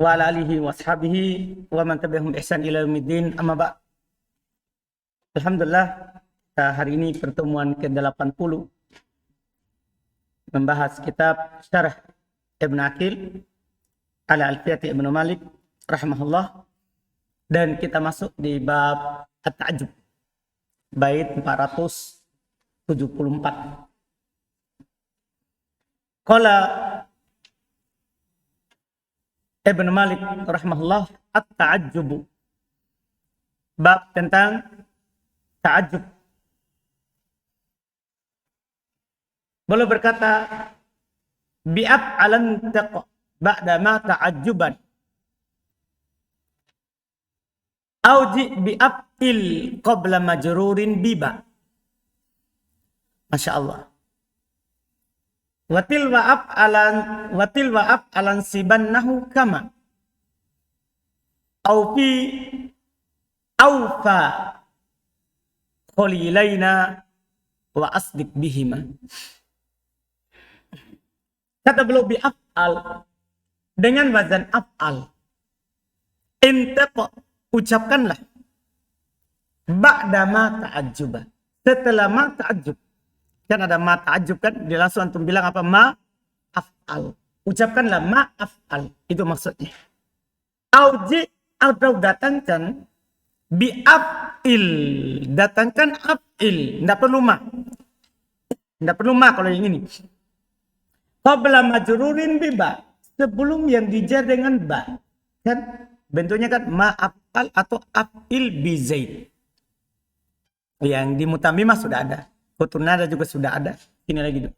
wa ala alihi wa ashabihi wa man tabi'ahum bi ihsan ila yaumiddin, amma ba'd. Alhamdulillah, hari ini pertemuan ke-80 membahas kitab Syarah Ibn Aqil ala Alfiyati Ibn Malik rahimahullah, dan kita masuk di bab At-Ta'ajjub, bait 474. Qala Ibn Malik rahimahullah, At-Ta'ajjub, bab tentang ta'ajjub. Boleh berkata bi'af'alan taqa ba'da ma ta'ajjuban, auji bi'af'il qabla majrurin biba. Masya Allah. Watil wa af'alan sibannahu kama au fi awfa khalilaina wa asdik bihima. Kata beliau bi'af'al, dengan wazan af'al. Intaqa, ucapkanlah. Ba'da ma ta'ajjuba, setelah ma ta'ajjub. Kan ada ma ta'ajjub kan, dia langsung antum bilang apa? Ma af'al. Ucapkanlah ma af'al, itu maksudnya. Auji, atau datangkan bi'af'il, datangkan af'il, tidak perlu ma. Tidak perlu ma kalau yang ini. Qabla majrurin biba, sebelum yang dijar dengan ba. Kan bentuknya kan ma'af'al atau af'il bi zaid. Yang di mutamimah sudah ada, Quturnada juga sudah ada. Ini lagi.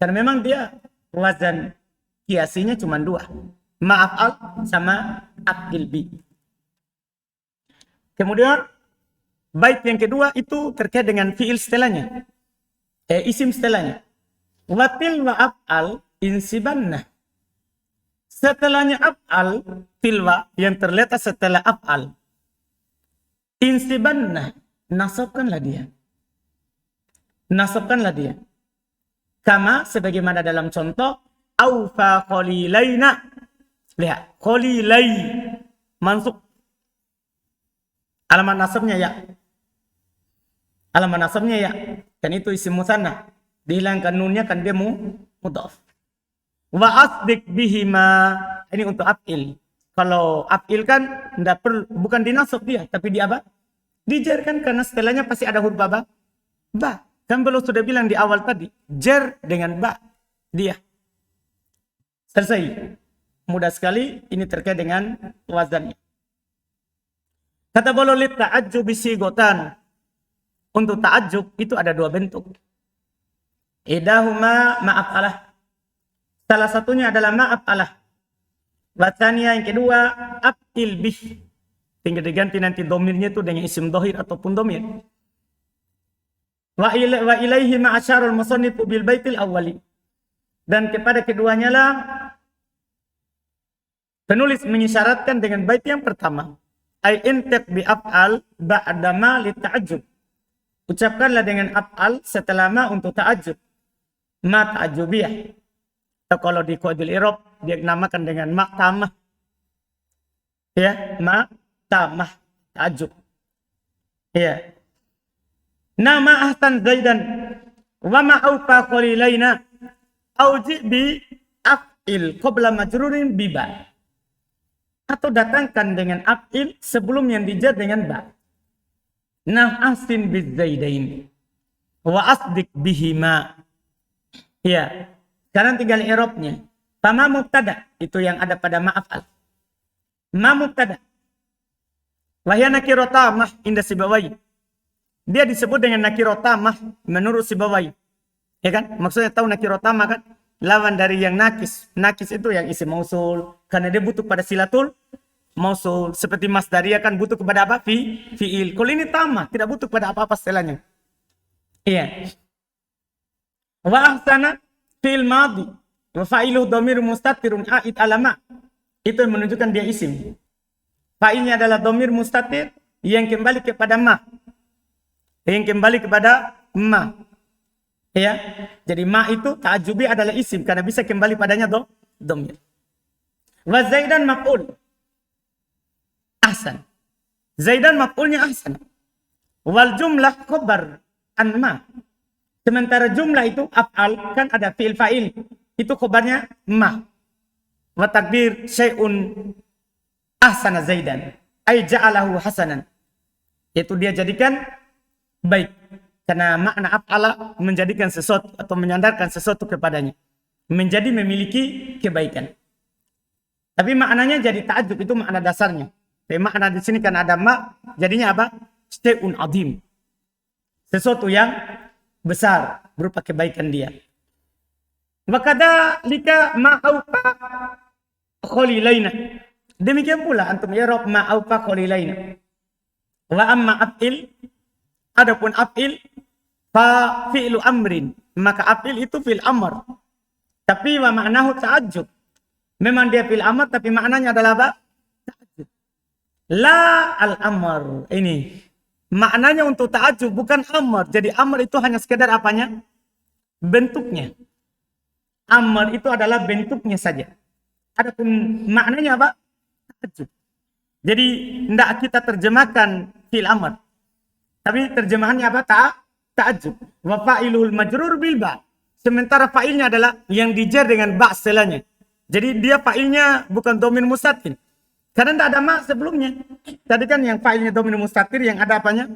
Karena memang dia wazan kiasinya cuma dua, ma'af'al sama af'il bi. Kemudian bait yang kedua itu terkait dengan fi'il setelahnya, isim setelahnya. Watil wa af'al insibanna, setelahnya af'al, tilwa yang terletak setelah af'al, insibanna, nasabkanlah dia. Nasabkanlah dia. Kama, sebagaimana dalam contoh, awfa khalilaina. Lihat, khalilai, mansub. Alamat nasabnya ya. Alamat nasabnya ya. Dan itu isim musanna. Dihilangkan nunnya kan dia mudhaf. Wa asdik bihima, ini untuk af'il. Kalau af'il kan bukan dinasab dia, tapi di apa? Dijar kan, karena setelahnya pasti ada huruf apa? Ba. Kan belum sudah bilang di awal tadi, jar dengan ba dia. Selesai. Mudah sekali, ini terkait dengan wazannya. Kata beliau li ta'ajjub bisigotan. Untuk ta'ajjub itu ada dua bentuk. Idahuma ma'af'alah. Salah satunya adalah ma'af'alah. Bacanya yang kedua af'il bih. Tinggal diganti nanti domirnya itu dengan isim dohir ataupun domir. Wa ilaihi ma'asyarul musannifu bil baitil awwali. Dan kepada keduanya lah penulis mengisyaratkan dengan bait yang pertama. Ai intiq bi af'al ba'da ma li ta'ajjub. Ucapkanlah dengan af'al setelah ma untuk ta'ajjub. Ma ta'ajjubiyah. Atau kalau di Qaidul I'rab dia namakan dengan ma tamah. Ya, ma tamah ta'ajjub. Ya. Nama ahsan zaidan wa ma awfa qalilaina auji bi af'il qabla majrurin biba. Atau datangkan dengan af'il sebelum yang dijar dengan ba. Nah ahsin biz zaidain wa asdik bihima. Ya, sekarang tinggal i'rabnya. Fama mubtada, itu yang ada pada ma'af'al. Ma mubtada. Wahya nakirotamah inda Sibawai. Dia disebut dengan nakirotamah menurut Sibawai. Ya kan? Maksudnya tahu nakirotamah kan? Lawan dari yang nakis. Nakis itu yang isim mausul. Karena dia butuh pada silatul mausul. Seperti masdaria kan butuh kepada apa? Fi'il. Kalau ini tamah, tidak butuh kepada apa-apa setelahnya. Iya. Wa ahsana fi'il madhi wa fa'iluhu dhamir mustatirun a'id alama. Itu yang menunjukkan dia isim. Fa'ilnya adalah dhamir mustatir yang kembali kepada ma. Yang kembali kepada ma. Ya. Jadi ma itu ta'ajubi adalah isim karena bisa kembali padanya dhamir. Wa Zaidan maf'ul ahsan. Zaidan maf'ulnya ahsan. Wal jumlah khabar an ma. Sementara jumlah itu af'al, kan ada fi'il fa'il. Itu khabarnya ma. Wa takdir syai'un ahsana Zaidan. Ay ja'alahu hasanan. Itu dia jadikan baik. Karena makna af'ala menjadikan sesuatu atau menyandarkan sesuatu kepadanya. Menjadi memiliki kebaikan. Tapi maknanya jadi ta'ajub, itu makna dasarnya. Tapi makna di sini kan ada ma, jadinya apa? Syai'un azim. Sesuatu yang besar berupa kebaikan dia. Wa kadzalika ma'aufa khalilaina. Demikian pula antum i'rab ma'aufa khalilaina. Wa amma af'il, adapun af'il fa fi'lu amrin, maka af'il itu fi'il amr. Tapi wa ma'nahu ta'ajjub. Memang dia fi'il amr tapi maknanya adalah apa? Ta'ajjub. La al-amr. Ini maknanya untuk ta'ajjub bukan amr. Jadi amr itu hanya sekedar apanya? Bentuknya. Amr itu adalah bentuknya saja. Adapun maknanya apa? Ta'ajjub. Jadi tidak kita terjemahkan fi'il amr. Tapi terjemahannya apa? Ta'ajjub. Wa fa'ilul majrur bil ba. Sementara fa'ilnya adalah yang dijar dengan ba setelahnya. Jadi dia fa'ilnya bukan domir mustatir. Karena tidak ada ma sebelumnya. Tadi kan yang fa'ilnya domir mustatir, yang ada apanya?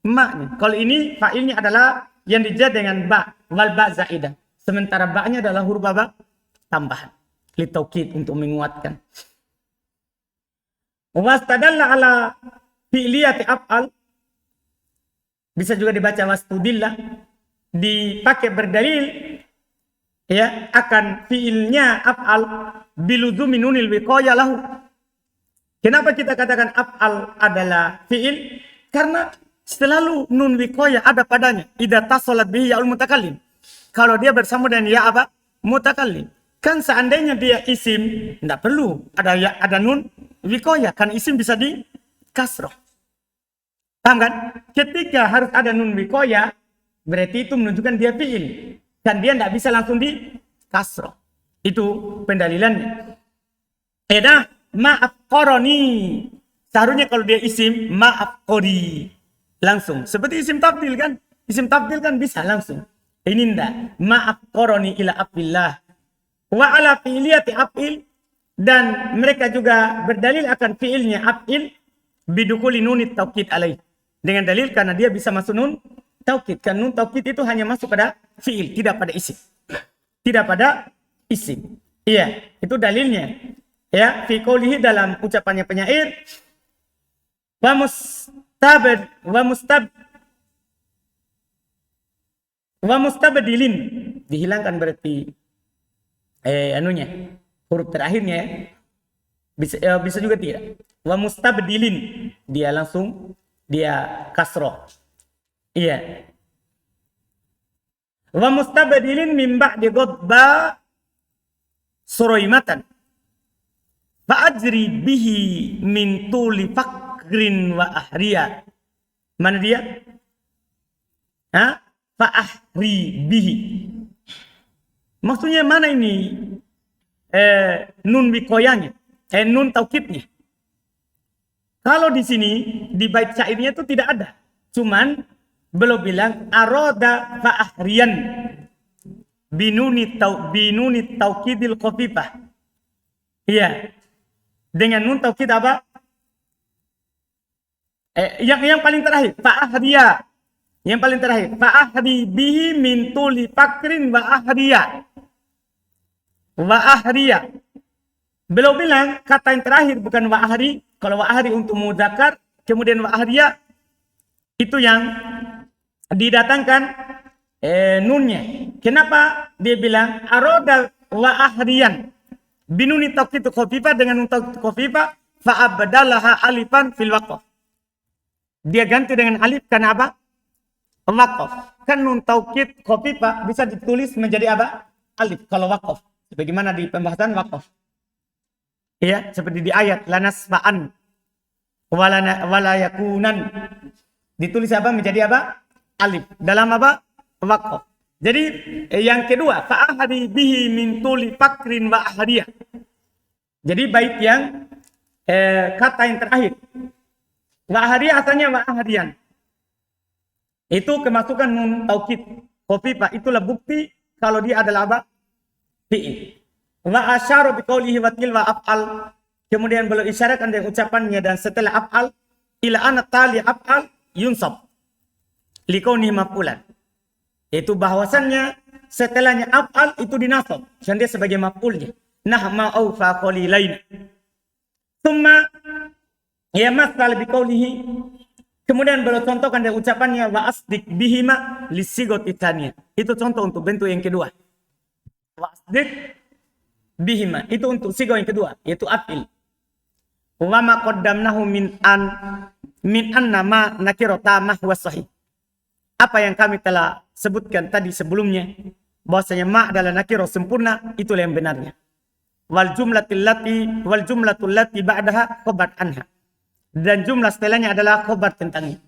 Ma. Kalau ini fa'ilnya adalah yang dijar dengan ba. Wal ba zaidah. Sementara ba-nya adalah huruf apa? Tambahan. Li taukid, untuk menguatkan. Wastadalla ala fi'liyati af'al. Bisa juga dibaca wastudillah. Dipakai berdalil ya akan fiilnya af'al biluzumi nunil wiqaya lahu. Kenapa kita katakan af'al adalah fiil? Karena selalu nun wiqaya ada padanya. Idza tasalat bihi ya'ul mutakallim. Kalau dia bersama dengan ya apa? Mutakallim. Kan seandainya dia isim, tidak perlu ada nun wiqaya, kan isim bisa di kasroh. Paham kan? Ketika harus ada nun wiqaya, berarti itu menunjukkan dia fi'il. Dan dia tidak bisa langsung di kasroh. Itu pendalilannya. Eda ma'af koroni. Seharusnya kalau dia isim, ma'af kori. Langsung. Seperti isim tabdil kan? Isim tabdil kan bisa langsung. Ini tidak. Ma'af koroni ila afillah. Wa ala fi'liyati af'il. Dan mereka juga berdalil akan fi'ilnya af'il. Bidukuli nunit taukid alaih. Dengan dalil karena dia bisa masuk nun taukid. Kan nun taukid itu hanya masuk pada fi'il, tidak pada isim. Tidak pada isim. Iya, itu dalilnya. Ya, fi qoulihi dalam ucapannya penyair, wa mustabdilin. Dihilangkan berarti huruf terakhirnya ya. Bisa juga tidak. Wa mustabdilin. Dia langsung kasroh. Iya. Wa mustabdilin min ba'di ghadba suraimatan. Fa'ajri bihi min tuli fakrin wa ahriya. Mana dia? Fa'ahri bihi. Maksudnya mana ini? Nun wikoyanya. Nun taukidnya. Kalau di sini, di bait syairnya itu tidak ada. Cuman belum bilang aroda fa'ahriyan binuni taukidil khafifah. Iya. Dengan nun taukid apa? Yang paling terakhir fa'ahriya. Yang paling terakhir fa'ahri bihi min tuli fakrin wa ahriya. Wa ahriya. Belum bilang kata yang terakhir bukan wa ahri. Kalau wa ahri untuk mudzakkar, kemudian wa ahriya itu yang didatangkan nunnya. Kenapa dia bilang aroda wa ahriyan binuni taukid khafifah, dengan nun taukid khafifah fa'abdalaha alifan fil waqf. Dia ganti dengan alif karena apa? Waqf. Kan nun taukid khafifah bisa ditulis menjadi apa? Alif kalau waqf. Sebagaimana di pembahasan waqf. Ya, seperti di ayat lanasfa'an wala yakunan. Ditulis apa? Menjadi apa? Alif. Dalam apa? Waqf. Jadi yang kedua, fa'ahri bihi min tuli fakrin wa ahriya. Jadi bait yang kata yang terakhir. Wa ahadiyah asalnya wa ahadiyan. Itu kemasukan nun taukid. Khafifah itulah bukti kalau dia adalah apa? Fi'il. Wa asyara biqaulihi wa tilwa af'al. Kemudian beliau isyaratkan dengan ucapannya dan setelah af'al ila anna tali af'al yunsab likaunihi maf'ulan. Itu bahwasannya setelahnya af'al itu dinasab dan dia sebagai maf'ulnya. Nahma awfa qalilain. Tsumma ya masal biqaulihi. Kemudian beliau contohkan dengan ucapannya wa asdik bihima lisigoti tsaniyah. Itu contoh untuk bentuk yang kedua. Wa asdik bihima itu untuk sigo yang kedua yaitu af'il. Wa ma qaddamnahu min nama nakirata ma huwa sahih. Apa yang kami telah sebutkan tadi sebelumnya bahwasanya ma adalah nakirah sempurna, itulah yang benarnya. Wal jumlatul lati ba'daha khabar anha. Dan jumlah setelahnya adalah khabar tentangnya.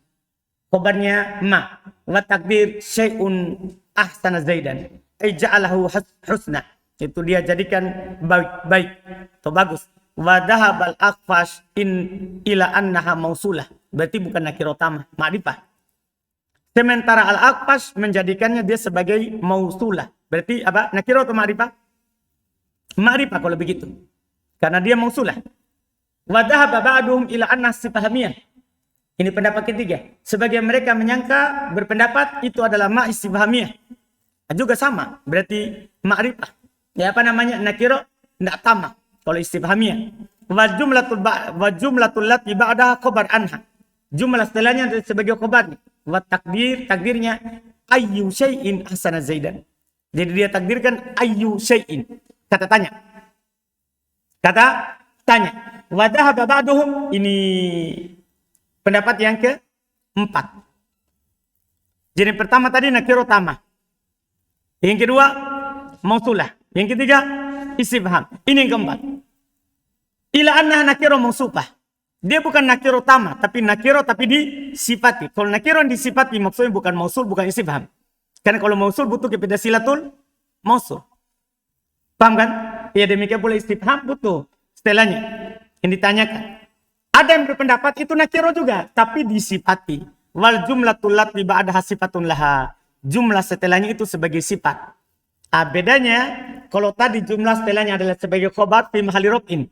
Khabarnya ma wa takdir syai'un ahsana zaidan. Ai ja'alahu husna. Itu dia jadikan baik atau bagus. Wa dhahabal akhfash ila annaha mausulah. Berarti bukan nakirah tamah, ma'rifah. Sementara al-akhfash menjadikannya dia sebagai mausulah. Berarti apa? Nakirah atau ma'rifah? Ma'rifah kalau begitu. Karena dia mausulah. Wa dhahaba ba'duhum ila annaha istifhamiyah. Ini pendapat ketiga. Sebagian mereka menyangka berpendapat itu adalah ma istifhamiyah. Juga sama, berarti ma'rifah. Ya apa namanya? Nakirah enggak tamah. Kalau istifhamiyah. Wa jumlatul lati ba'daha khabar anha. Jumlah setelahnya sebagai khabarnya. Wa takdirnya ayyu syai'in ahsana zaidan. Jadi dia takdirkan ayyu syai'in. Kata tanya. Wa dhahaba ba'duhum, ini pendapat yang keempat. Jadi pertama tadi nakirah tamah. Yang kedua mausulah. Yang ketiga istifham. Ini yang keempat. Ila annaha nakirah mausufah. Dia bukan nakirah tamah, tapi nakirah tapi disifati. Kalau nakirah disifati maksudnya bukan mausul, bukan istifham. Karena kalau mausul butuh kepada silatul mausul. Paham kan? Ya demikian pula istifham butuh setelahnya yang ditanyakan. Ada yang berpendapat itu nakirah juga, tapi disifati. Wal jumlatul lati ba'daha sifatun laha. Jumlah setelahnya itu sebagai sifat. Bedanya kalau tadi jumlah setelahnya adalah sebagai khobar fi mahalli raf'in.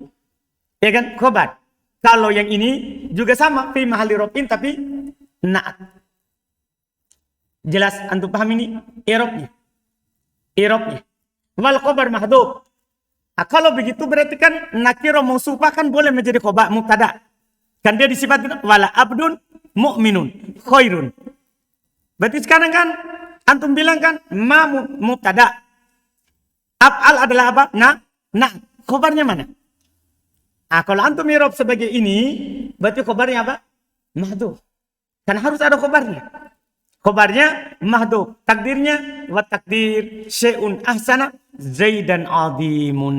Ya kan? Khobar. Kalau yang ini juga sama fi mahalli raf'in tapi na'at. Jelas antum paham ini? I'rabnya. Wal khobar mahdhuf. Kalau begitu berarti kan nakirah mausufah kan boleh menjadi khobar mubtada. Kan dia disifatkan wala abdun mu'minun khairun. Berarti sekarang kan antum bilang kan ma mubtada. Af'al adalah apa? Nah, khobarnya mana? Kalau antum i'rab sebagai ini, berarti khobarnya apa? Mahdhuf. Kan harus ada khobarnya. Khobarnya mahdhuf. Takdirnya wa takdir syai'un ahsana zaidan adimun.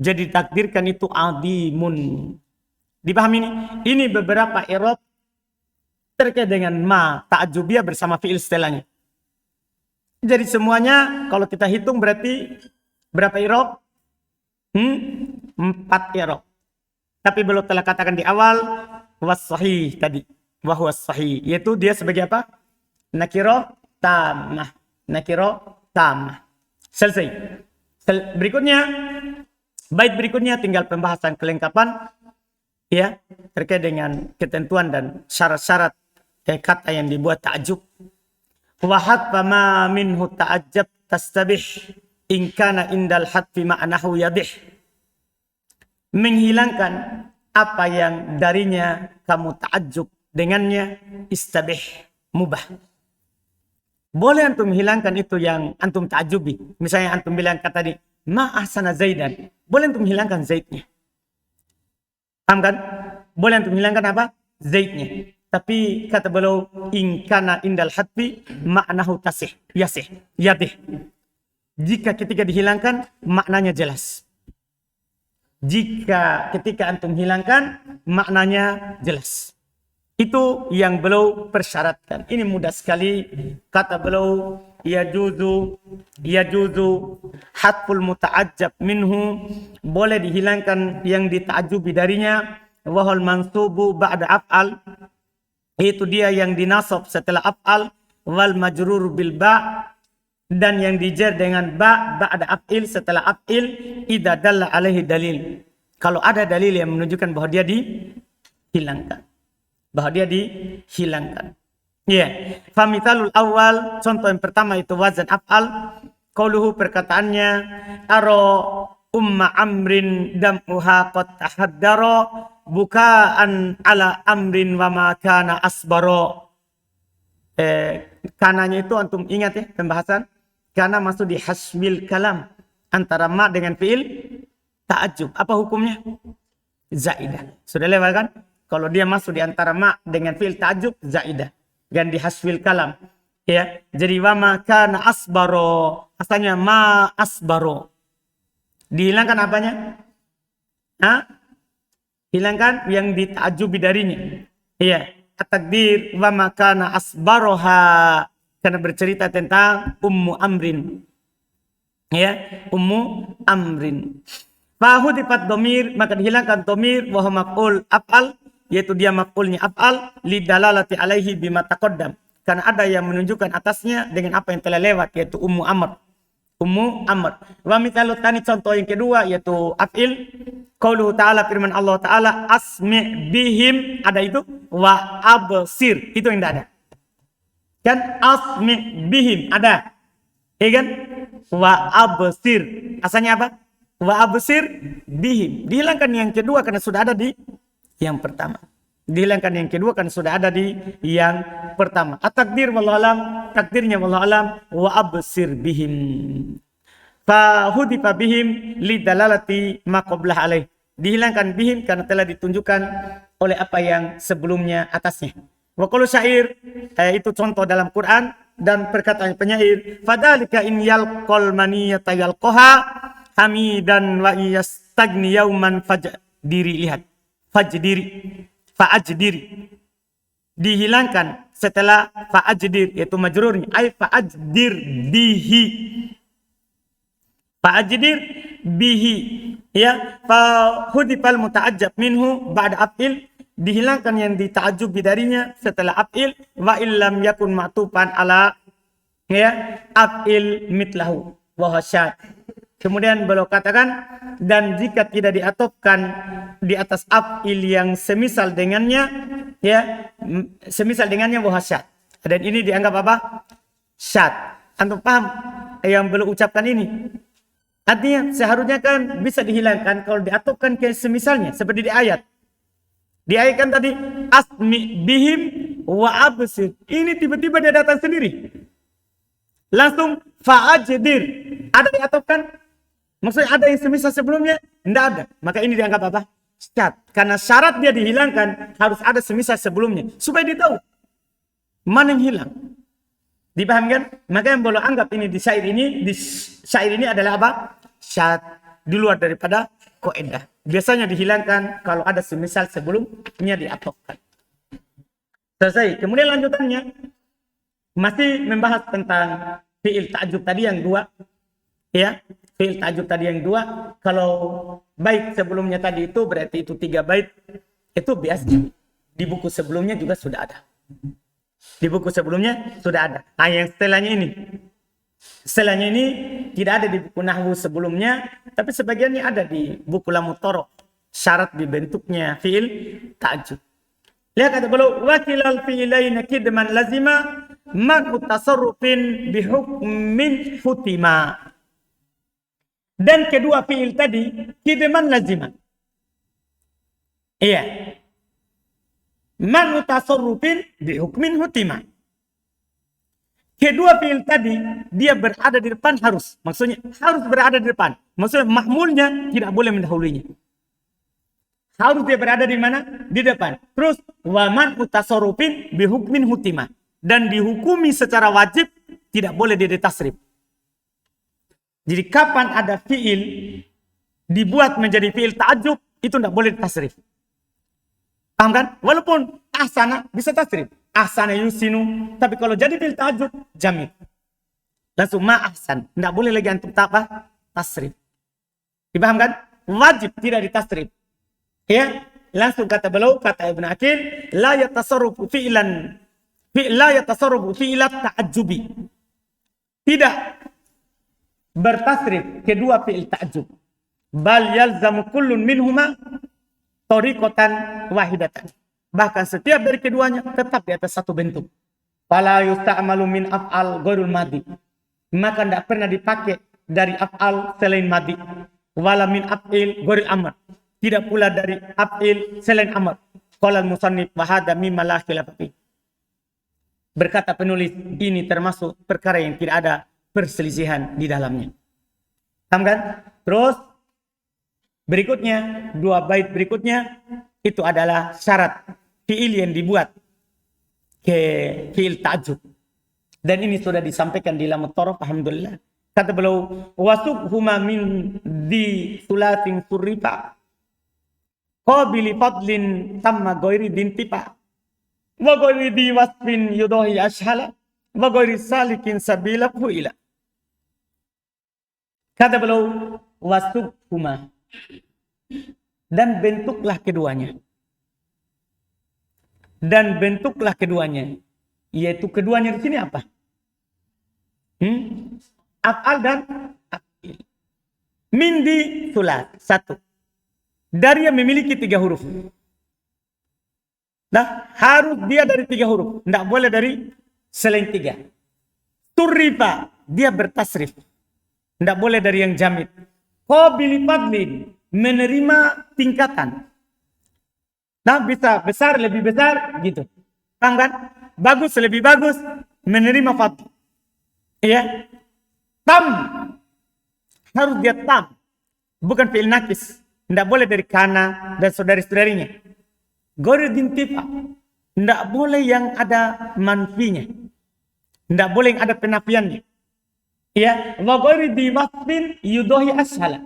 Jadi takdirkan itu adimun. Dipahami ini? Ini beberapa i'rab terkait dengan ma ta'ajjubiyah bersama fi'il setelahnya. Jadi semuanya kalau kita hitung berarti berapa i'rab? 4 i'rab. Tapi belum telah katakan di awal was sahih tadi. Wa huwa sahih, yaitu dia sebagai apa? Nakirah tamah. Selesai. Berikutnya bait berikutnya tinggal pembahasan kelengkapan ya terkait dengan ketentuan dan syarat-syarat kata yang dibuat ta'ajjub. Wa hatta ma minhu ta'ajjab tastabih in kana indal hadfi ma'nahu yadih. Menghilangkan apa yang darinya kamu ta'ajjub dengannya istabih, mubah. Boleh antum hilangkan itu yang antum ta'ajjubi. Misalnya antum bilang kata tadi ma ahsana zaidan. Boleh antum hilangkan zaidnya. Paham kan? Boleh antum hilangkan apa? Zaidnya. Tapi kata beliau in kana indal hadfi ma'nahu tasih, yasih, yadih. Jika ketika dihilangkan maknanya jelas. Jika ketika antum hilangkan maknanya jelas. Itu yang beliau persyaratkan. Ini mudah sekali kata beliau yajuzu hatful muta'ajjab minhu, boleh dihilangkan yang dita'ajubi darinya, wahul mansubu ba'da af'al, itu dia yang dinasab setelah af'al, wal majrur bil ba', dan yang dijar dengan ba'da af'il setelah af'il, idza dalla alaihi dalil, kalau ada dalil yang menunjukkan bahwa dia dihilangkan. Ya, famithalul awal, contoh yang pertama itu wazan af'al, qauluhu, perkataannya, aro umma amrin dam'uha qad tahaddara bukaan ala amrin wa ma kana asbaro. Kananya itu antum ingat ya pembahasan, kana masuk di hasmil kalam antara ma dengan fi'il ta'ajjub. Apa hukumnya? Zaidah. Sudah lewat kan? Kalau dia masuk di antara ma dengan fi'il ta'ajjub, zaidah. Dan di hasfil kalam. Ya, jadi wa ma kana asbaro, asalnya ma asbaro. Dihilangkan apanya? Hilangkan yang dita'ajubi darinya. Iya, at-takdir wa ma kana asbaroha, karena bercerita tentang Ummu Amrin. Ya, Ummu Amrin. Fahudifat domir, maka dihilangkan domir, wa maf'ul af'al, yaitu dia maf'ulnya af'al, lidalalati alaihi bima taqaddam, karena ada yang menunjukkan atasnya dengan apa yang telah lewat, yaitu Ummu Amr. Wa mithalu tani, contoh yang kedua yaitu af'il, qauluhu ta'ala, firman Allah Ta'ala, asmi' bihim, ada itu, wa absir, itu yang tidak ada kan, asmi' bihim ada, ya kan, wa absir, asalnya apa, wa absir bihim, dihilangkan yang kedua karena sudah ada di yang pertama. Dihilangkan yang kedua kan sudah ada di yang pertama. At-takdir wallahu alam, takdirnya wallahu alam, wa absir bihim. Fa hudifa bihim lidalalati ma qablah alaih. Dihilangkan bihim karena telah ditunjukkan oleh apa yang sebelumnya atasnya. Wa qalu syair, itu contoh dalam Quran dan perkataan penyair, fadalika in yalqal maniyata yalqaha hamidan wa yastagni yauman fajdiri, lihat fa'ajdiri dihilangkan setelah fa'ajdir, yaitu majrurnya, ay fa'ajdir bihi, ya, fa hudifal muta'ajjab minhu ba'da af'il, dihilangkan yang dita'ajjubi darinya setelah af'il, wa illam yakun ma'tufan ala, ya, af'il mitlahu wa hasyad. Kemudian beliau katakan, dan jika tidak diatofkan di atas af'il yang semisal dengannya, ya, semisal dengannya wahasyad. Dan ini dianggap apa? Syad. Antum paham yang beliau ucapkan ini? Artinya seharusnya kan bisa dihilangkan kalau diatofkan ke semisalnya, seperti di ayat. Di ayat kan tadi, asmi bihim wa absir. Ini tiba-tiba dia datang sendiri. Langsung fa'ajdir. Ada diatofkan? Maksudnya ada yang semisal sebelumnya? Tidak ada. Maka ini dianggap apa? Syad. Karena syarat dia dihilangkan harus ada semisal sebelumnya. Supaya dia tahu mana yang hilang. Dipahami kan? Maka yang boleh anggap ini di syair ini adalah apa? Syad. Di luar daripada kaidah. Biasanya dihilangkan kalau ada semisal sebelumnya diatofkan. Selesai. Kemudian lanjutannya masih membahas tentang fi'il ta'jub tadi yang dua. Ya. Fi'il ta'jub tadi yang dua, kalau bait sebelumnya tadi itu berarti itu 3 bait, itu biasa. Di buku sebelumnya juga sudah ada. Di buku sebelumnya sudah ada. Nah, yang setelahnya ini tidak ada di buku nahwu sebelumnya, tapi sebagiannya ada di buku Lamut Thoroh, syarat dibentuknya fi'il ta'jub. Lihat kata beliau, wakilal fi'ilaina kidman lazima man tasarrufin bihukmin hutima. Dan kedua fi'il tadi kidman lazima. Iya. Man mutasarrufin bihukmin hutima. Kedua fi'il tadi dia berada di depan harus. Maksudnya harus berada di depan. Maksudnya mahmulnya tidak boleh mendahulunya. Harus dia berada di mana? Di depan. Terus wa man mutasarrufin bihukmin hutima. Dan dihukumi secara wajib, tidak boleh dia ditasrif. Jadi kapan ada fi'il dibuat menjadi fi'il ta'ajub, itu tidak boleh tasrif. Paham kan? Walaupun ahsana bisa tasrif. Ahsana yusinu. Tapi kalau jadi fi'il ta'ajub, jamil. Langsung ma ahsan. Tidak boleh lagi antum apa? Tasrif. Dipahamkan? Wajib tidak ditasrif. Ya, langsung kata beliau, kata Ibn Aqil, la yatasarrufu fi'lat ta'ajjubi. Tidak bertasrif kedua fi'il ta'ajjub. Bal yalzamu kullun minhuma tariqatan wahidatan. Bahkan setiap dari keduanya tetap di atas satu bentuk. Fala yusta'malu min af'al ghairul madi. Maka tidak pernah dipakai dari af'al selain madi. Wala min af'il ghairil amr. Tidak pula dari af'il selain amr. Qala al-musannif wa hadha mimma la khilafa fi. Berkata penulis, ini termasuk perkara yang tidak ada perselisihan di dalamnya. Paham kan? Terus berikutnya, 2 bait berikutnya itu adalah syarat fi'il yang dibuat ke fi'il ta'ajjub. Dan ini sudah disampaikan di Lamut Taraf, alhamdulillah. Kata beliau, wasubhuma min di sulatin surrifa qabili fadlin tamma ghairi dintifa wa ghairi di wasfin yudahi ashala wa ghairi salikin sabila fu'ila. Kata beliau, wasubhuma, dan bentuklah keduanya. Dan bentuklah keduanya. Yaitu keduanya di sini apa? Af'al dan af'il. Min di sulat. 1. Dari yang memiliki 3 huruf. Nah, harus dia dari 3 huruf. Tidak boleh dari selain 3. Turrifa, dia bertasrif. Tidak boleh dari yang jamid. Qabili fadlin, menerima tingkatan. Nah, bisa besar, lebih besar, gitu. Paham kan? Bagus, lebih bagus, menerima fadl. Iya. Tam, harus dia tam. Bukan fi'il nakis. Tidak boleh dari kana dan saudari-saudarinya. Ghairi dintifa, tidak boleh yang ada manfinya. Tidak boleh yang ada penafiannya. Ya, wa ghairi di wasfin yudahi ashala.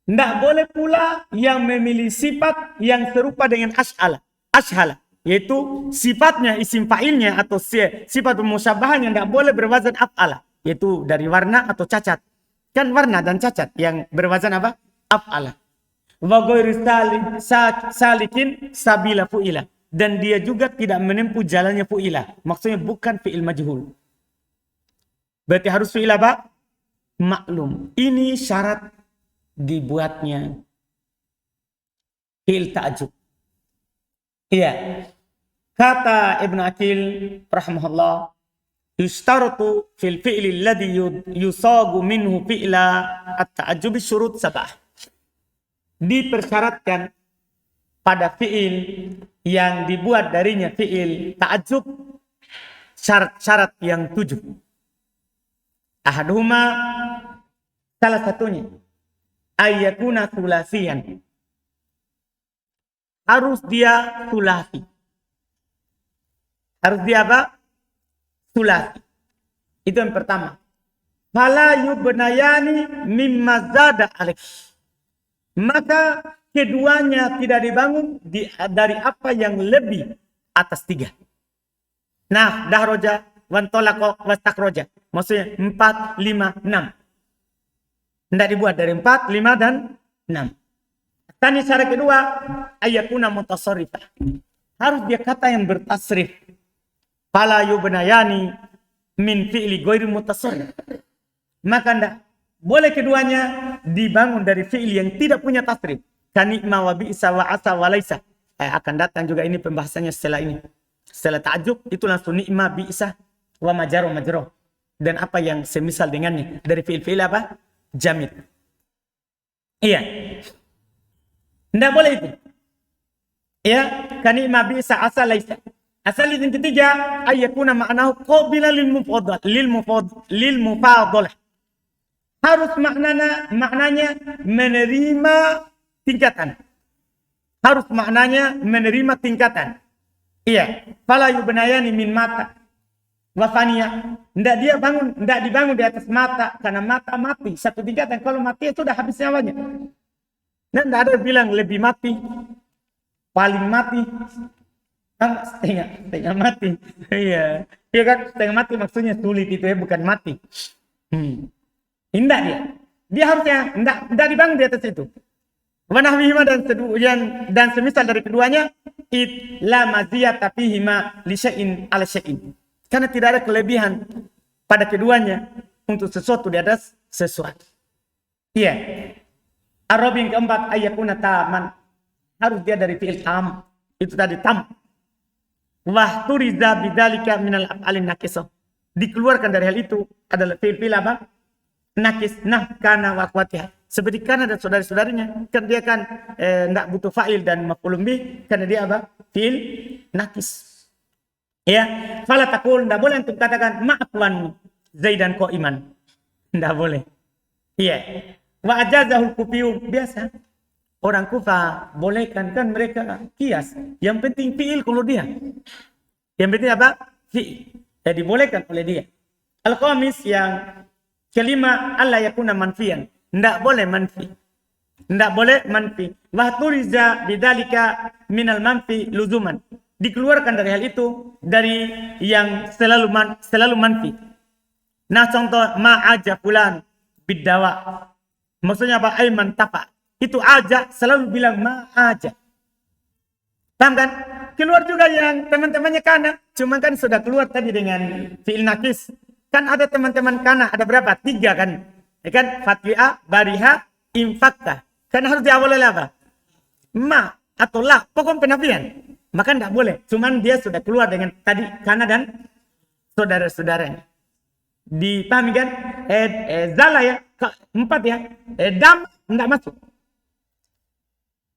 Tidak boleh pula yang memilih sifat yang serupa dengan ashala. Yaitu sifatnya, isim fa'ilnya atau sifat musyabahahnya tidak boleh berwazan af'ala. Yaitu dari warna atau cacat. Kan warna dan cacat yang berwazan apa? Af'ala. Wa ghairi salikin sabila fu'ila. Dan dia juga tidak menempuh jalannya fu'ila. Maksudnya bukan fi'il majhul. Berarti harus fi'il apa? Maklum. Ini syarat dibuatnya fi'il ta'ajjub. Iya. Kata Ibn Aqil rahimahullah, yustaratu fil fi'li alladhi yusagu minhu fi'la at-ta'ajjub syurut 7. Dipersyaratkan pada fi'il yang dibuat darinya fi'il ta'ajjub syarat-syarat yang 7. Ahaduhuma, salah satunya, ayyakuna sulasiyan. Harus dia sulasi. Harus dia apa? Sulasi. Itu yang pertama. Fala yubnayani mimma zada alaih. Maka keduanya tidak dibangun dari apa yang lebih atas 3. Nah, dahroja, wantolako, wastakroja. Maksudnya 4, 5, 6. Tidak dibuat dari 4, 5, dan 6. Tani syarat kedua, ayakuna mutasarrifah. Harus dia kata yang bertasrif. Fala yubnayani min fi'li ghairi mutasarrif. Maka tidak boleh keduanya dibangun dari fi'il yang tidak punya tasrif. Kanikma wa bi'sa wa asa wa laisa. Akan datang juga ini pembahasannya setelah ini. Setelah ta'ajjub itu langsung ni'ma, bi'sa, wa majaro, majro. Dan apa yang semisal dengannya. Dari fi'il-fi'il apa? Jamid. Iya. Tidak boleh itu. Ya, kanikma, bi'sa, asa, laisa. Asal yang ketiga, ayakuna ma'nahu qabila lil mufadalah. Harus maknanya menerima tingkatan. Harus maknanya menerima tingkatan. Iya. Fala yubnayani min mata wafania. Tidak dibangun di atas mata. Karena mata mati. Satu tingkatan. Kalau mati itu sudah habis nyawanya. Dan tidak ada bilang lebih mati. Paling mati. Setengah mati. Iya. Iya kan? Setengah mati maksudnya sulit itu ya. Bukan mati. Indah dia. Dia harusnya enggak dibangun di atas itu. Wa nahwihima dan semisal dari keduanya, la maziyata fihima li syai'in ala syai'in. Karena tidak ada kelebihan pada keduanya untuk sesuatu di atas sesuatu. Iya. Ar-rabi yang keempat ayakuna taman. Harus dia dari fi'il tam. Itu tadi tam. Wa turiza bidzalika minal af'alin nakisah. Dikeluarkan dari hal itu adalah fi'il apa? Nakis, nah, kana wa akhwatiha. Seperti kana dan saudara-saudaranya. Kan dia kan tidak butuh fa'il dan maf'ulun bih. Karena dia apa? Fi'il nakis. Ya, fala taqul, tidak boleh untuk katakan ma'afwan Zaidan qa'iman. Tidak boleh. Iya. Wa ajazahul kufiyun. Biasa. Orang Kufa bolehkan kan mereka kias. Yang penting fi'il kalau dia. Yang penting apa? Fi'il. Jadi bolehkan oleh dia. Al-Qamis yang kelima, Allah yakuna manfian. Tidak boleh manfi. Tidak boleh manfi. Wahturiza bidalika minal manfi luzuman. Dikeluarkan dari hal itu dari yang selalu manfi. Nah contoh ma'aja fulan bidawa. Maksudnya apa? Aiman tafa. Itu aja selalu bilang ma'aja. Paham kan? Keluar juga yang teman-temannya kana. Cuma kan sudah keluar tadi dengan fi'il nakis. Kan ada teman-teman kana. Ada berapa? 3 kan? Ya kan? Fatwi'ah, bariha, infakta. Kan harus diawali apa? Ma atau la. Pokok penafian. Maka tidak boleh. Cuman dia sudah keluar dengan tadi kana dan saudara-saudaranya. Dipahami kan? Zala ya. 4 ya. Dam tidak masuk.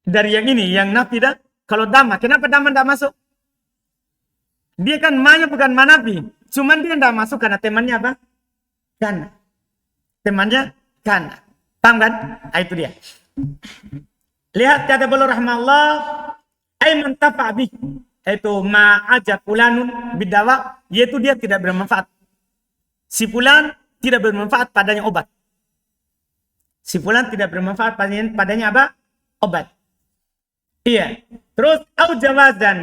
Dari yang ini, yang nafi dah. Kalau dama, kenapa dama tidak masuk? Dia kan manya bukan manafi. Cuman dia tidak masuk karena temannya apa? Kana. Temannya kana. Paham kan? Itu dia. Lihat kata beliau rahmatullah. Aiman tafa'bih. Itu ma'aja fulanun bidawa. Yaitu dia tidak bermanfaat. Si fulan tidak bermanfaat padanya obat. Si fulan tidak bermanfaat padanya apa? Obat. Iya. Terus au jawazan.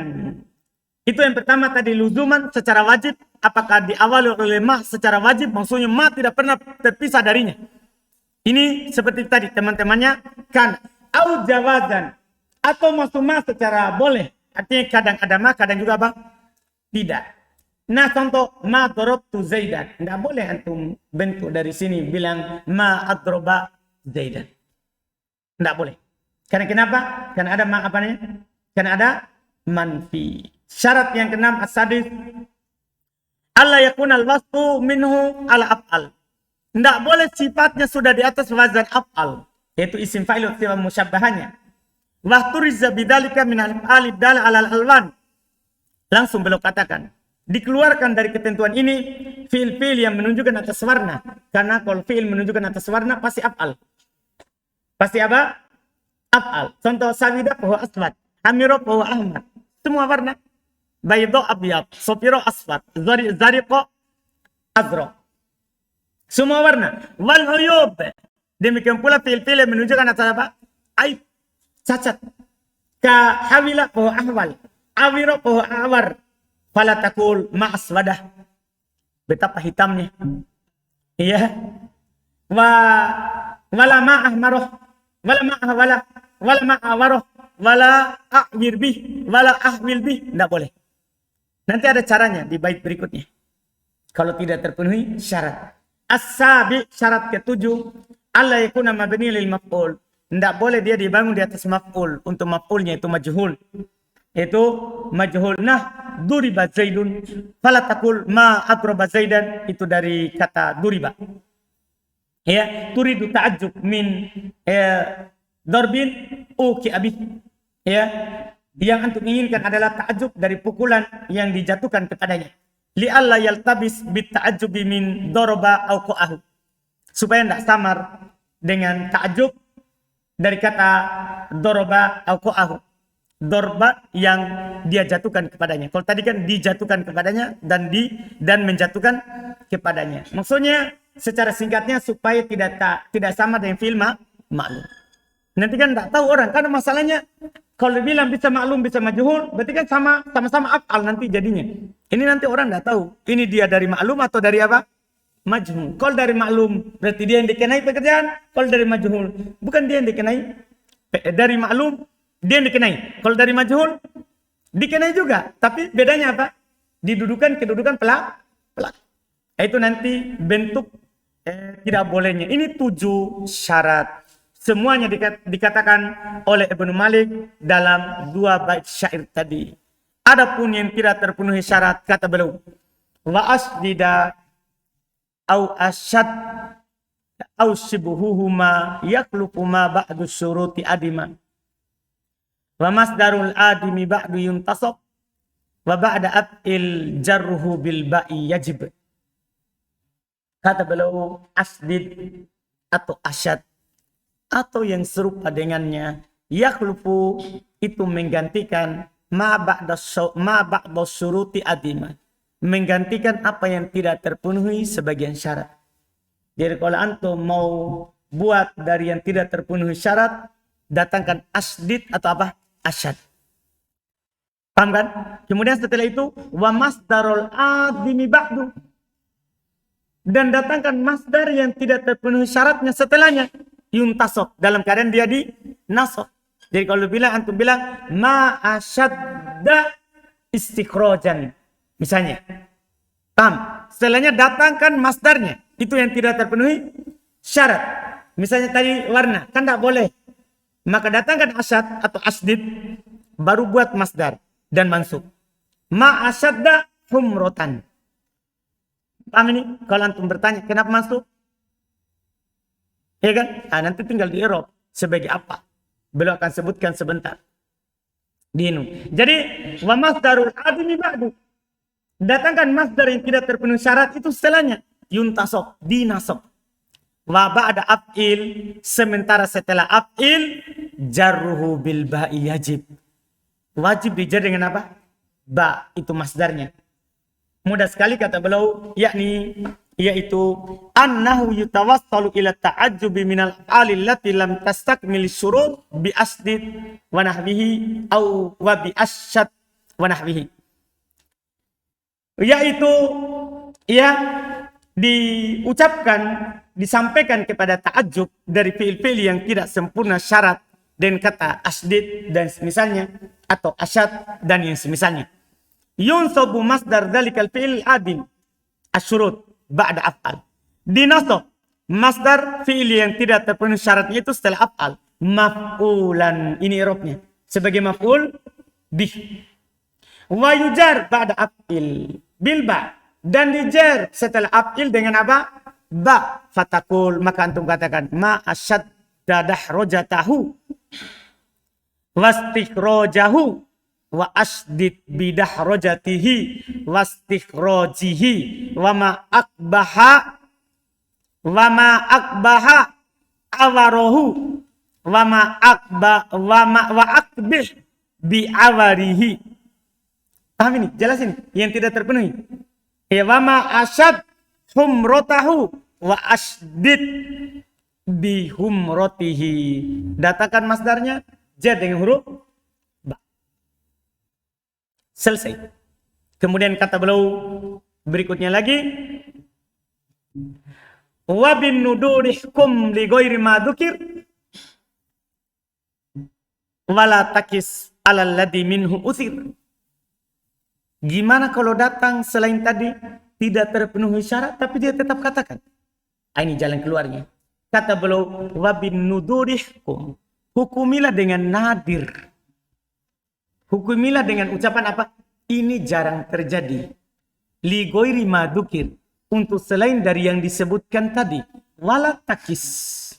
Itu yang pertama tadi luzuman secara wajib. Apakah diawali oleh ma secara wajib? Maksudnya ma tidak pernah terpisah darinya. Ini seperti tadi teman-temannya kan. Au jawazan. Atau masuk ma secara boleh. Artinya kadang ada ma, kadang juga apa? Tidak. Nah contoh ma darabtu Zaidan. Tidak boleh antum bentuk dari sini bilang ma adroba Zaidan. Tidak boleh. Karena kenapa? Karena ada ma apa namanya? Karena ada manfi. Syarat yang keenam as-sadis. Allah yakun al-wasfu minhu ala af'al. Tidak boleh sifatnya sudah di atas wazan af'al. Yaitu isim fa'il atau musyabbahannya. Wahturiza bidzalika min al-af'ali dal ala al-alwan. Langsung beliau katakan. Dikeluarkan dari ketentuan ini fi'il-fi'il yang menunjukkan atas warna. Karena kalau fi'il menunjukkan atas warna pasti af'al. Pasti apa? Af'al. Contoh sawida bahwa aswad. Hamiro bahwa ahmad. Semua warna. Baydo abyad. Sopiro aswad. Zariqo azro. Semua warna. Wal uyub. Demikian pula fi'il-fi'il yang menunjukkan atas apa? Aib. Cacat. Ka hawila bahwa ahwal. Awiro bahwa awar. Fala takul ma'aswadah. Betapa hitamnya. Iya. Wala ma'ahmaroh. Wala ma'awaroh. Wala a'wir bih. Wala ahwil bih. Tidak boleh. Nanti ada caranya di bait berikutnya. Kalau tidak terpenuhi syarat. As-sabi syarat ketujuh. Allah yakuna mabni lil maf'ul. Tidak boleh dia dibangun di atas maf'ul. Untuk maf'ulnya itu majhul. Itu majhul. Nah, duriba Zaidun. Fala takul ma adroba Zaidan. Itu dari kata duriba. Ya, turidu ta'ajjub min darbin uki abih. Ya, yang antum inginkan adalah ta'ajjub dari pukulan yang dijatuhkan kepadanya. Li'alla yaltabis bit ta'ajjubi min daraba au qa'ahu. Supaya tidak samar dengan ta'ajjub dari kata daraba au qa'ahu. Dorba yang dia jatuhkan kepadanya. Kalau tadi kan dijatuhkan kepadanya dan menjatuhkan kepadanya. Maksudnya secara singkatnya supaya tidak sama dengan fi'il maklum. Nanti kan tidak tahu orang karena masalahnya kalau dibilang bisa maklum bisa majhul berarti kan sama-sama af'al nanti jadinya. Ini nanti orang tidak tahu ini dia dari maklum atau dari apa? majhul. Kalau dari maklum berarti dia yang dikenai pekerjaan. Kalau dari majhul bukan dia yang dikenai. Dari maklum dia yang dikenai. Kalau dari majhul dikenai juga. Tapi bedanya apa? Didudukan kedudukan pelaku. Itu nanti bentuk tidak bolehnya. Ini 7 syarat. Semuanya dikatakan oleh Ibnu Malik dalam 2 bait syair tadi. Adapun yang tidak terpenuhi syarat, kata beliau, wa asdida au asyad au sibuhuhuma yaklufu ma ba'du syuruti adima wa masdarul adimi ba'du yuntasab wa ba'da af'il jarruhu bil ba'i yajib. Kata beliau, asdid atau asyad atau yang serupa dengannya, yakhlufu itu menggantikan ma ba'da syuruti adima, menggantikan apa yang tidak terpenuhi sebagian syarat. Jadi kalau antum mau buat dari yang tidak terpenuhi syarat, datangkan asdid atau apa? Asyad. Paham kan? Kemudian setelah itu wa masdarul adimi ba'du, dan datangkan masdar yang tidak terpenuhi syaratnya setelahnya, yuntasab, dalam keadaan dia di nasab. Jadi kalau antum bilang ma asyadda istikhrajan misalnya, paham? Setelahnya datangkan masdarnya, itu yang tidak terpenuhi syarat. Misalnya tadi warna, kan tidak boleh. Maka datangkan asyad atau asdid, baru buat masdar dan mansub. Ma asyadda humrotan. Paham ini? Kalau antum bertanya kenapa masuk? Ya kan? Nanti tinggal di Eropa sebagai apa? Beliau akan sebutkan sebentar. Jadi wa masdarul adimi ba'du. Datangkan masdar yang tidak terpenuhi syarat itu setelahnya. Yuntasab, dinasab. Wa ba'da af'il, sementara setelah af'il jarruhu bil ba'i yajib. Wajib dijar dengan apa? Ba, itu masdarnya. Mudah sekali kata beliau, yaitu annahu yutawassalu ila ta'ajjubi minal af'ali allati lam tastakmil syurut bi asdid wa nahwihi au wa bi asyad wa nahwihi. Yaitu diucapkan, disampaikan kepada ta'ajjub dari fi'il-fi'il yang tidak sempurna syarat dan kata asdid dan semisalnya atau asyad dan yang semisalnya. Yunsabu masdar dzalikal fi'il adin asyurut ba'da af'al. Dinasab masdar fi'il yang tidak terpenuhi syaratnya itu setelah af'al. Maf'ulan, ini i'rabnya sebagai maf'ul bih. Wa yujar ba'da af'il bil ba, dan dijar setelah af'il dengan apa? Ba. Fatakul, maka antum katakan ma asyadda dahrojatahu wastikhrajahu wa asdid bidahrojatihi wastikhrajihi wa ma akbaha awarohu wa akbih bi awarihi. Paham ini? Jelasin yang tidak terpenuhi. Ya, wa ma asyad humrotahu wa asdid bi humrotihi. Datakan masdarnya jar dengan huruf ba. Selesai. Kemudian kata beliau berikutnya lagi, wa bin nudurihkum li ghairi ma dzukir wala takis alal ladzi minhu uthir. Gimana kalau datang selain tadi tidak terpenuhi syarat tapi dia tetap katakan? Ini jalan keluarnya. Kata beliau, wa bin nudurihkum, hukumilah dengan nadir. Hukumilah dengan ucapan apa? Ini jarang terjadi. Li ghairi ma dzukir, untuk selain dari yang disebutkan tadi. Wala takis,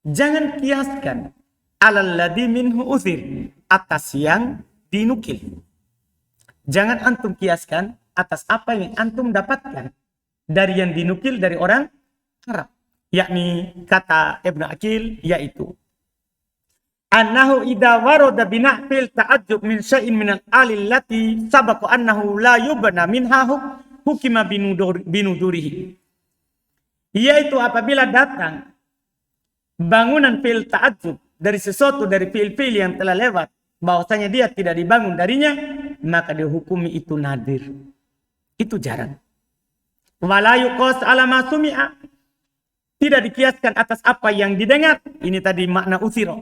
jangan kiaskan alal ladzi minhu uthir, atas yang dinukil. Jangan antum kiaskan atas apa yang antum dapatkan dari yang dinukil dari orang Arab. Yakni kata Ibnu Aqil, yaitu annahu idza warada bina'fil ta'ajjub min syai'in min al-alil lati sabaqa annahu la yubna minha hukima binudurihi. Yaitu apabila datang bangunan fil ta'ajjub dari sesuatu dari fi'il-fi'il yang telah lewat, bahwasanya dia tidak dibangun darinya, maka dihukumi itu nadir. Itu jarang. Wala yuqas ala ma sumi'a. Tidak dikiaskan atas apa yang didengar. Ini tadi makna usiro.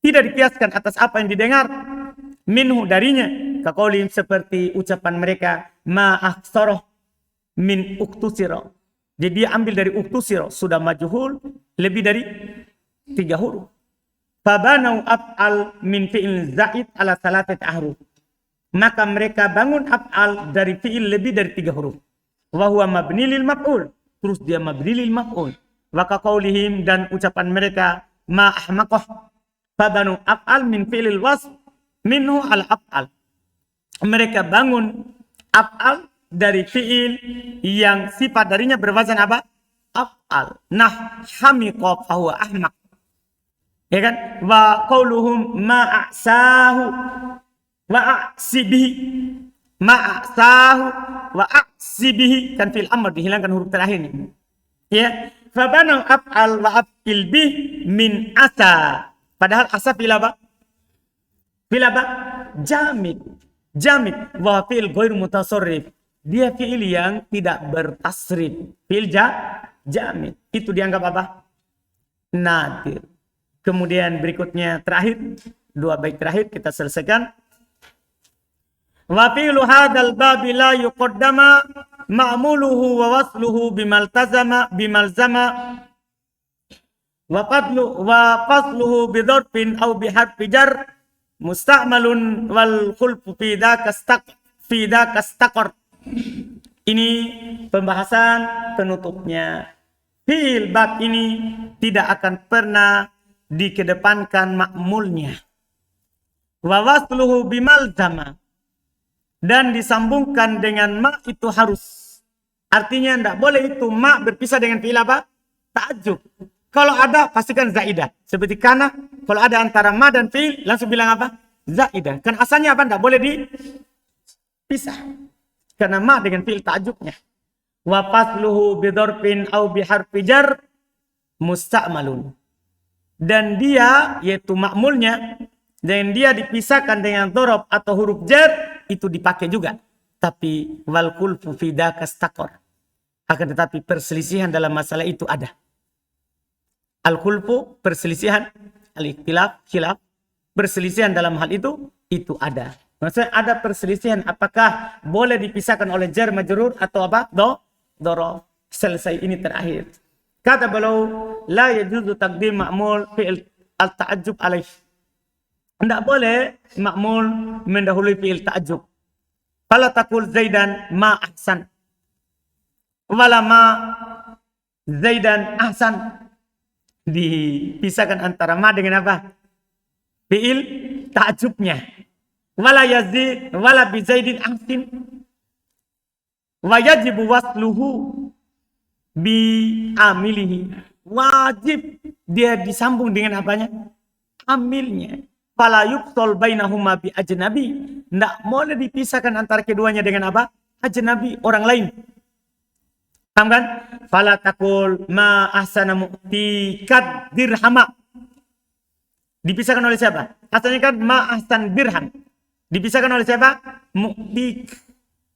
Tidak dikiaskan atas apa yang didengar. Minhu darinya. Kaqaulim seperti ucapan mereka. Ma aksoroh min uktusiro. Jadi dia ambil dari uktusiro. Sudah majhul. Lebih dari 3 huruf. Fabanau af'al min fi'il zaid ala salatat ahruf. Maka mereka bangun af'al dari fi'il lebih dari 3 huruf. Wa huwa mabni lil maf'ul. Terus dia mabni lil maf'ul. Wa kaqaulihim dan ucapan mereka ma ahmaqah. Fabanu af'al min fi'il wasf minhu al af'al. Mereka bangun af'al dari fi'il yang sifat darinya berwazan apa? Af'al. Nah, hamiqa fa huwa ahmaq. Ya kan? Wa qauluhum ma a'sahu wa a'sibihi. Ma'asahu wa a'sibihi. Kan fil amr dihilangkan huruf terakhir ini. Ya. Fabanu af'al wa af'il bih min asa. Padahal asa fil apa? Fil apa? Jamid. Jamid. Wa fil ghair mutasarrif. Dia fi'il yang tidak bertasrif. Fi'il jamid. Itu dianggap apa? Nadir. Kemudian berikutnya terakhir. 2 bait terakhir kita selesaikan. Wa fi'lu hadzal babi la yuqaddama ma'muluhu wa wasluhu bimalzama wa fasluhu bidharfin aw biharfi jar musta'malun wal khulfu fi dzaka istaqar. Ini pembahasan penutupnya. Fi'il bab ini tidak akan pernah dikedepankan ma'mulnya. Wa wasluhu bimalzama. Dan disambungkan dengan ma itu harus. Artinya tidak boleh itu ma berpisah dengan fi'il apa? Ta'ajjub. Kalau ada pastikan zaidah. Seperti kana. Kalau ada antara ma dan fi'il langsung bilang apa? Zaidah. Kan asalnya apa? Tidak boleh dipisah. Karena ma dengan fi'il ta'ajjubnya. Wa fasluhu bidharfin au biharfi jar musta'malun. Dan dia yaitu ma'mulnya. Dan dia dipisahkan dengan dhorob atau huruf jar. Itu dipakai juga. Tapi wal khulfu fi dzaka istaqar. Akan tetapi perselisihan dalam masalah itu ada. Al khulfu perselisihan, al ikhtilaf khilaf, perselisihan dalam hal itu ada. Maksudnya ada perselisihan apakah boleh dipisahkan oleh jar majrur atau apa? Dhorob. Selesai ini terakhir. Kata beliau la yajuzu taqdim ma'mul fi'il al-ta'ajjub alaih. Tidak boleh ma'mul mendahului fi'il ta'ajjub. Fala taqul Zaidan ma ahsan. Wala ma Zaidan ahsan. Dipisahkan antara ma dengan apa? Fi'il ta'ajjubnya. Wala yazid wala bi Zaidin ahsin. Wa yajibu wasluhu bi amilihi. Wajib dia disambung dengan apanya? Amilnya. Fala yuqtal bainahuma bi ajnabi. Tidak boleh dipisahkan antara keduanya dengan apa? Ajnabi, orang lain. Paham kan? Fala taqul ma ahsana mu'tikad dirhama. Dipisahkan oleh siapa? Asalnya kan ma ahsan dirham. Dipisahkan oleh siapa? Mu'tik.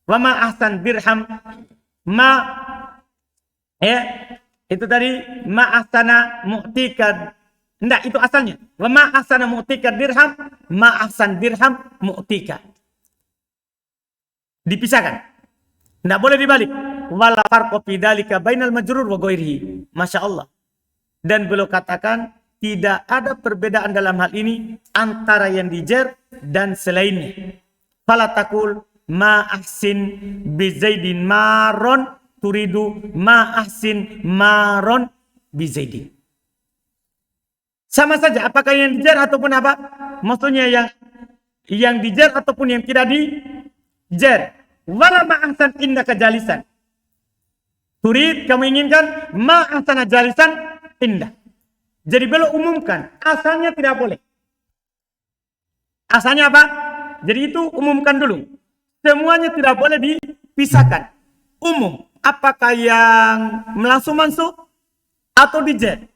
Wa ma ahsan dirham. Ma itu tadi ma ahsana mu'tikad. Tidak, itu asalnya. Wa ma ahsana mu'tika dirham, ma ahsan dirham mu'tika. Dipisahkan. Tidak boleh dibalik. Wala farqa fi dzalika bainal majrur wa ghairihi. Masya Allah. Dan beliau katakan tidak ada perbedaan dalam hal ini antara yang dijer dan selainnya. Fala taqul ma ahsin bi Zaidin maron turidu ma ahsin maron bi Zaidin. Sama saja apakah yang dijar ataupun apa? Maksudnya yang dijar ataupun yang tidak dijar. Wala ma ahsan indaka jalisan. Turid kamu inginkan ma ahsana jalisan indah. Jadi beliau umumkan, asalnya tidak boleh. Asalnya apa? Jadi itu umumkan dulu. Semuanya tidak boleh dipisahkan. Umum. Apakah yang langsung masuk atau dijar?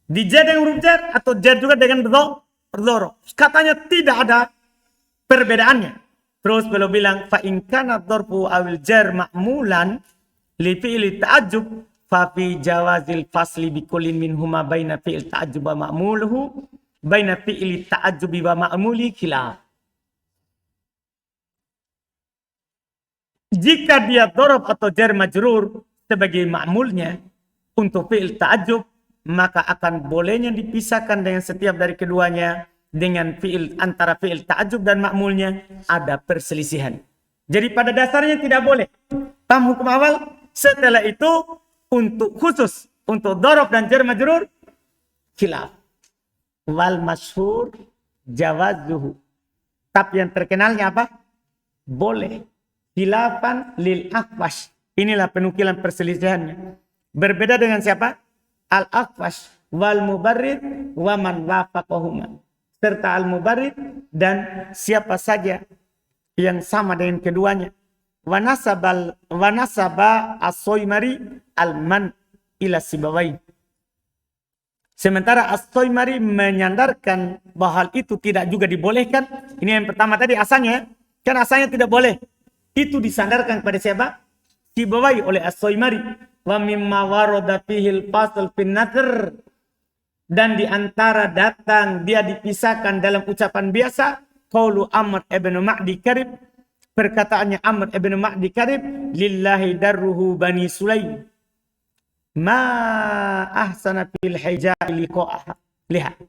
Dijar dengan huruf jar atau jar juga dengan dhorob. Katanya tidak ada perbedaannya. Terus beliau bilang fa in kana dzarfu awil jar ma'mulan li fi'li ta'ajjub fa fi jawazil fasli bi kullin minhuma baina fi'il ta'ajjub wa ma'muluhu baina fi'li ta'ajjub wa ma'muli khilaf. Jika dia dzaraf atau jar majrur sebagai ma'mulnya untuk fi'il ta'ajjub, maka akan bolehnya dipisahkan dengan setiap dari keduanya dengan fi'il, antara fi'il ta'ajjub dan ma'mulnya ada perselisihan. Jadi pada dasarnya tidak boleh. Paham hukum awal? Setelah itu untuk khusus untuk dzaraf dan jar majrur khilaf. Wal masyhur jawazuhu. Tapi yang terkenalnya apa? Boleh. Khilafan lil Akhwash. Inilah penukilan perselisihannya. Berbeda dengan siapa? Al-Akhwash wal Mubarrid wa man wafaqahuma. Serta Al-Mubarrid dan siapa saja yang sama dengan keduanya. Wa nasaba as-Soymari al-man ila Sibawai. Sementara as-Soymari menyandarkan bahwa hal itu tidak juga dibolehkan. Ini yang pertama tadi asalnya. Kan asalnya tidak boleh. Itu disandarkan kepada siapa? Sibawai oleh as-Soymari. Wa mimma warada fihil fasl fin nadhr. Dan di antara datang dia dipisahkan dalam ucapan biasa. Qaulu Amr ibn Ma'di Karib. Perkataannya Amr ibn Ma'di Karib. Lillahi darruhu bani Sulaim. Ma ahsana fil hijab liqa'aha. Lihat.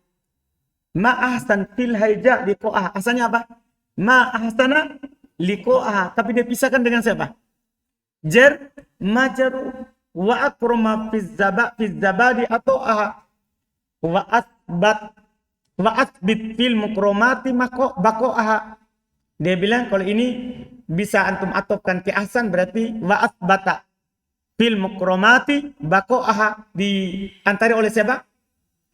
Ma ahsan fil hijab liqa'aha. Asalnya apa? Ma ahsana liqa'aha. Tapi dia pisahkan dengan siapa? Jar majaru wa akrama fiz zabadi atau aha wa asbit fil mukromati baqaha. Dia bilang kalau ini bisa antum atofkan ke ahsan berarti wa asbata fil mukromati baqaha diantara oleh siapa?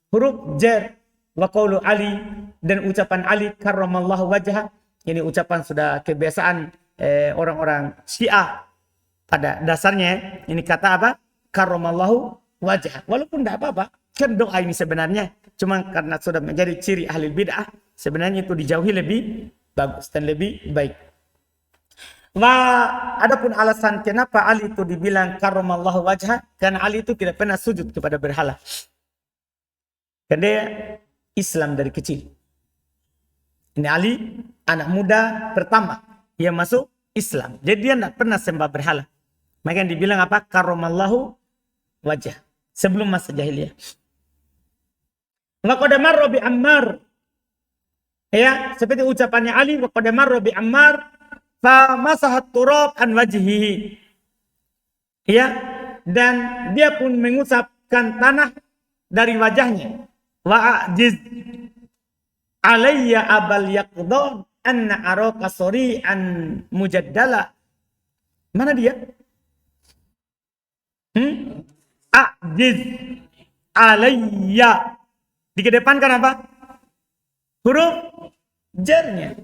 Huruf jar. Wa qaulu Ali dan ucapan Ali karramallahu wajha. Ini ucapan sudah kebiasaan orang-orang Syiah. Pada dasarnya ini kata apa? Karramallahu wajah. Walaupun tidak apa-apa. Kan doa ini sebenarnya. Cuma karena sudah menjadi ciri ahli bid'ah. Sebenarnya itu dijauhi lebih bagus dan lebih baik. Adapun alasan kenapa Ali itu dibilang karramallahu wajah. Karena Ali itu tidak pernah sujud kepada berhala. Karena dia Islam dari kecil. Ini Ali anak muda pertama yang masuk Islam. Jadi dia tidak pernah sembah berhala. Maka yang dibilang apa? Karramallahu wajah. Sebelum masa jahiliyah. Wa qad marra bi Ammar. Ya, seperti ucapannya Ali, wa qad marra bi Ammar fa masahat turab an wajhihi. Ya, dan dia pun mengusapkan tanah dari wajahnya. Wa ajiz alayya abal yaqdan anna araka sori'an mujaddala. Mana dia? Ajiz alayya. Dikedepankan apa? Huruf jarnya.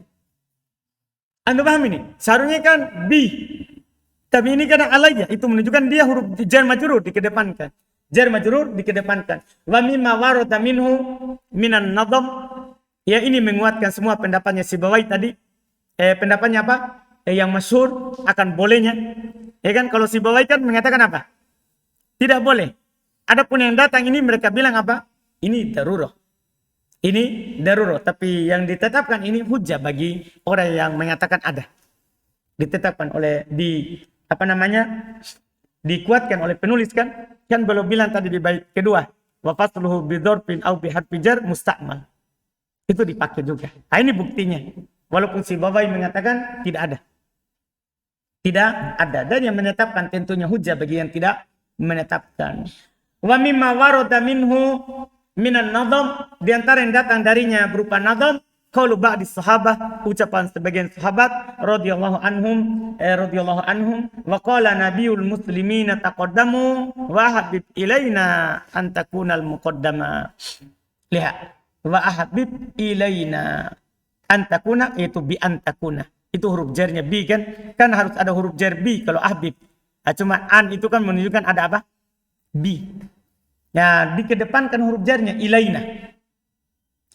Anda paham ini? Seharusnya kan bi. Tapi ini kan alayya. Itu menunjukkan dia huruf jar majrur dikedepankan. Jar majrur dikedepankan. Wa mimma warada minhu minan nadam. Ya, ini menguatkan semua pendapatnya Sibawai tadi. Pendapatnya apa? Yang masyhur akan bolehnya. Ya kan, kalau Sibawai kan mengatakan apa? Tidak boleh. Adapun yang datang ini mereka bilang apa? Ini darurat. Ini darurat. Tapi yang ditetapkan ini hujah bagi orang yang mengatakan ada. Ditetapkan oleh dikuatkan oleh penulis kan? Kan belum bilang tadi di bait kedua. Wa fasluhu bidzarfin aw biharfi jar musta'mal. Itu dipakai juga. Nah, ini buktinya. Walaupun Sibawai mengatakan tidak ada. Tidak ada. Dan yang menetapkan tentunya hujah bagi yang tidak menetapkan. Wa mimma warada minhu minan nadam. Di antara yang datang darinya berupa nadam. Qaulu ba'di sahabah. Ucapan sebagian sahabat. Radiyallahu anhum. Wa qala nabiyul muslimina taqaddamu. Wa habib ilayna antakunal muqaddama. Lihat. Wa habib ilayna antakuna, yaitu bi antakuna. Itu huruf jarnya bi kan? Kan harus ada huruf jar bi kalau ahbib. Nah, cuma an itu kan menunjukkan ada apa? Bi. Nah, dikedepankan huruf jarnya ilaina.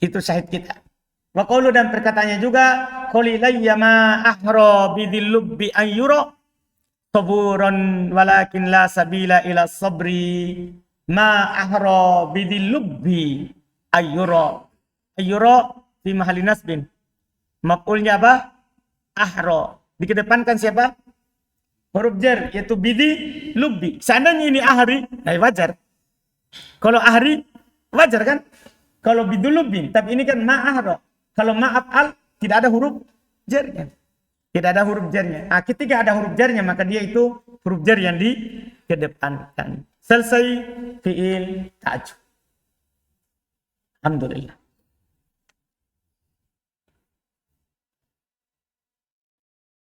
Itu syahid kita. Wa qaulu dan perkataannya juga qalilayya ma ahra bidil lubbi ayyura saburan walakin la sabila ila sabri ma ahra bidil lubbi ayyura. Ayyura fi mahalli nasbin. Maf'ulnya apa? Ahra. Dikedepankan siapa? Huruf jar, yaitu bidi lubbi. Seandainya ini ahri, nah wajar. Kalau ahri, wajar kan? Kalau bidul lubbi, tapi ini kan ma'ahra. Kalau ma'af'al, tidak ada huruf jarnya. Tidak ada huruf jarnya. Nah, ketika ada huruf jarnya, maka dia itu huruf jar yang dikedepankan. Selesai fi'il ta'ajjub. Alhamdulillah.